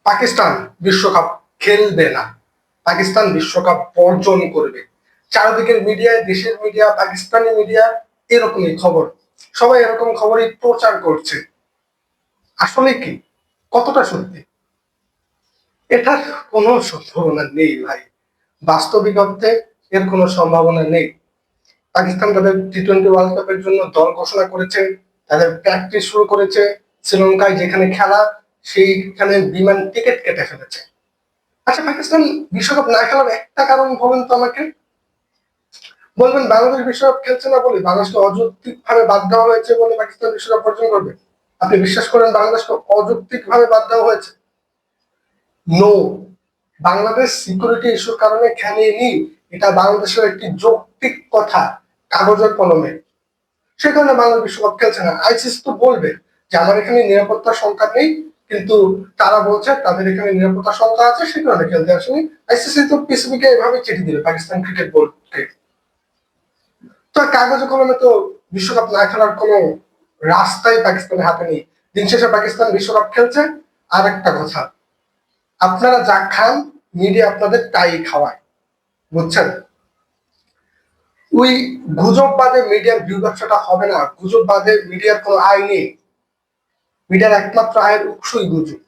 পাকিস্তান বিশ্বকাপ খেলবে না, পাকিস্তান বিশ্বকাপ বর্জন করবে। চারিদিকের মিডিয়ায়, দেশের মিডিয়া, পাকিস্তানি মিডিয়া এরকমই খবর, সবাই এরকম খবরই প্রচার করছে। আসলে কি, কতটা সত্যি? এটার কোনো সম্ভাবনা নেই ভাই, বাস্তবিক অর্থে এর কোনো সম্ভাবনা নেই। পাকিস্তান তাদের টি-20 ওয়ার্ল্ড কাপের জন্য দল ঘোষণা করেছে, তাদের প্র্যাকটিস শুরু করেছে। শ্রীলঙ্কায় যেখানে খেলা, সেইখানে বিমান টিকিট কেটে ফেলেছে। আচ্ছা, পাকিস্তান বিশ্বকাপ না খেলার একটা কারণ বলেন তো আমাকে। বলবেন বাংলাদেশ বিশ্বকাপ খেলছে না বলে, বাংলাদেশকে অযৌক্তিক ভাবে বাদ দেওয়া হয়েছে বলে পাকিস্তান বিশ্বকাপ বর্জন করবে? আপনি বিশ্বাস করেন বাংলাদেশকে অযৌক্তিক ভাবে বাদ দেওয়া হয়েছে? নো, বাংলাদেশ সিকিউরিটি ইস্যুর কারণে খেলেনি, এটা বাংলাদেশের একটি যৌক্তিক কথা, কাগজের কলমে। সে কারণে বাংলাদেশ বিশ্বকাপ খেলছে না। আইসিসি তো বলবে যে আমার এখানে নিরাপত্তার সংখ্যা নেই, কিন্তু তারা বলছে তাদের এখানে নিরাপত্তার সংখ্যা আছে, সে কারণে খেলতে আসেনি। আইসিসি তো পিসিবি কে এভাবে চিঠি দিবে পাকিস্তান ক্রিকেট বোর্ডকে। তো কাগজে কলমে তো বিশ্বকাপ না খেলার কোনো রাস্তাই পাকিস্তানের হাতে নেই। দিন শেষে পাকিস্তান বিশ্বকাপ খেলছে। আর একটা কথা, আপনারা যা খান, মিডিয়া আপনাদের তাই খাওয়ায়, বুঝছেন? ওই গুজব বাদে মিডিয়ার ভিউ ব্যবসাটা হবে না, গুজব বাদে মিডিয়ার কোনো আয় নেই। মিডিয়ার একমাত্র আয়ের উৎসই গুজব।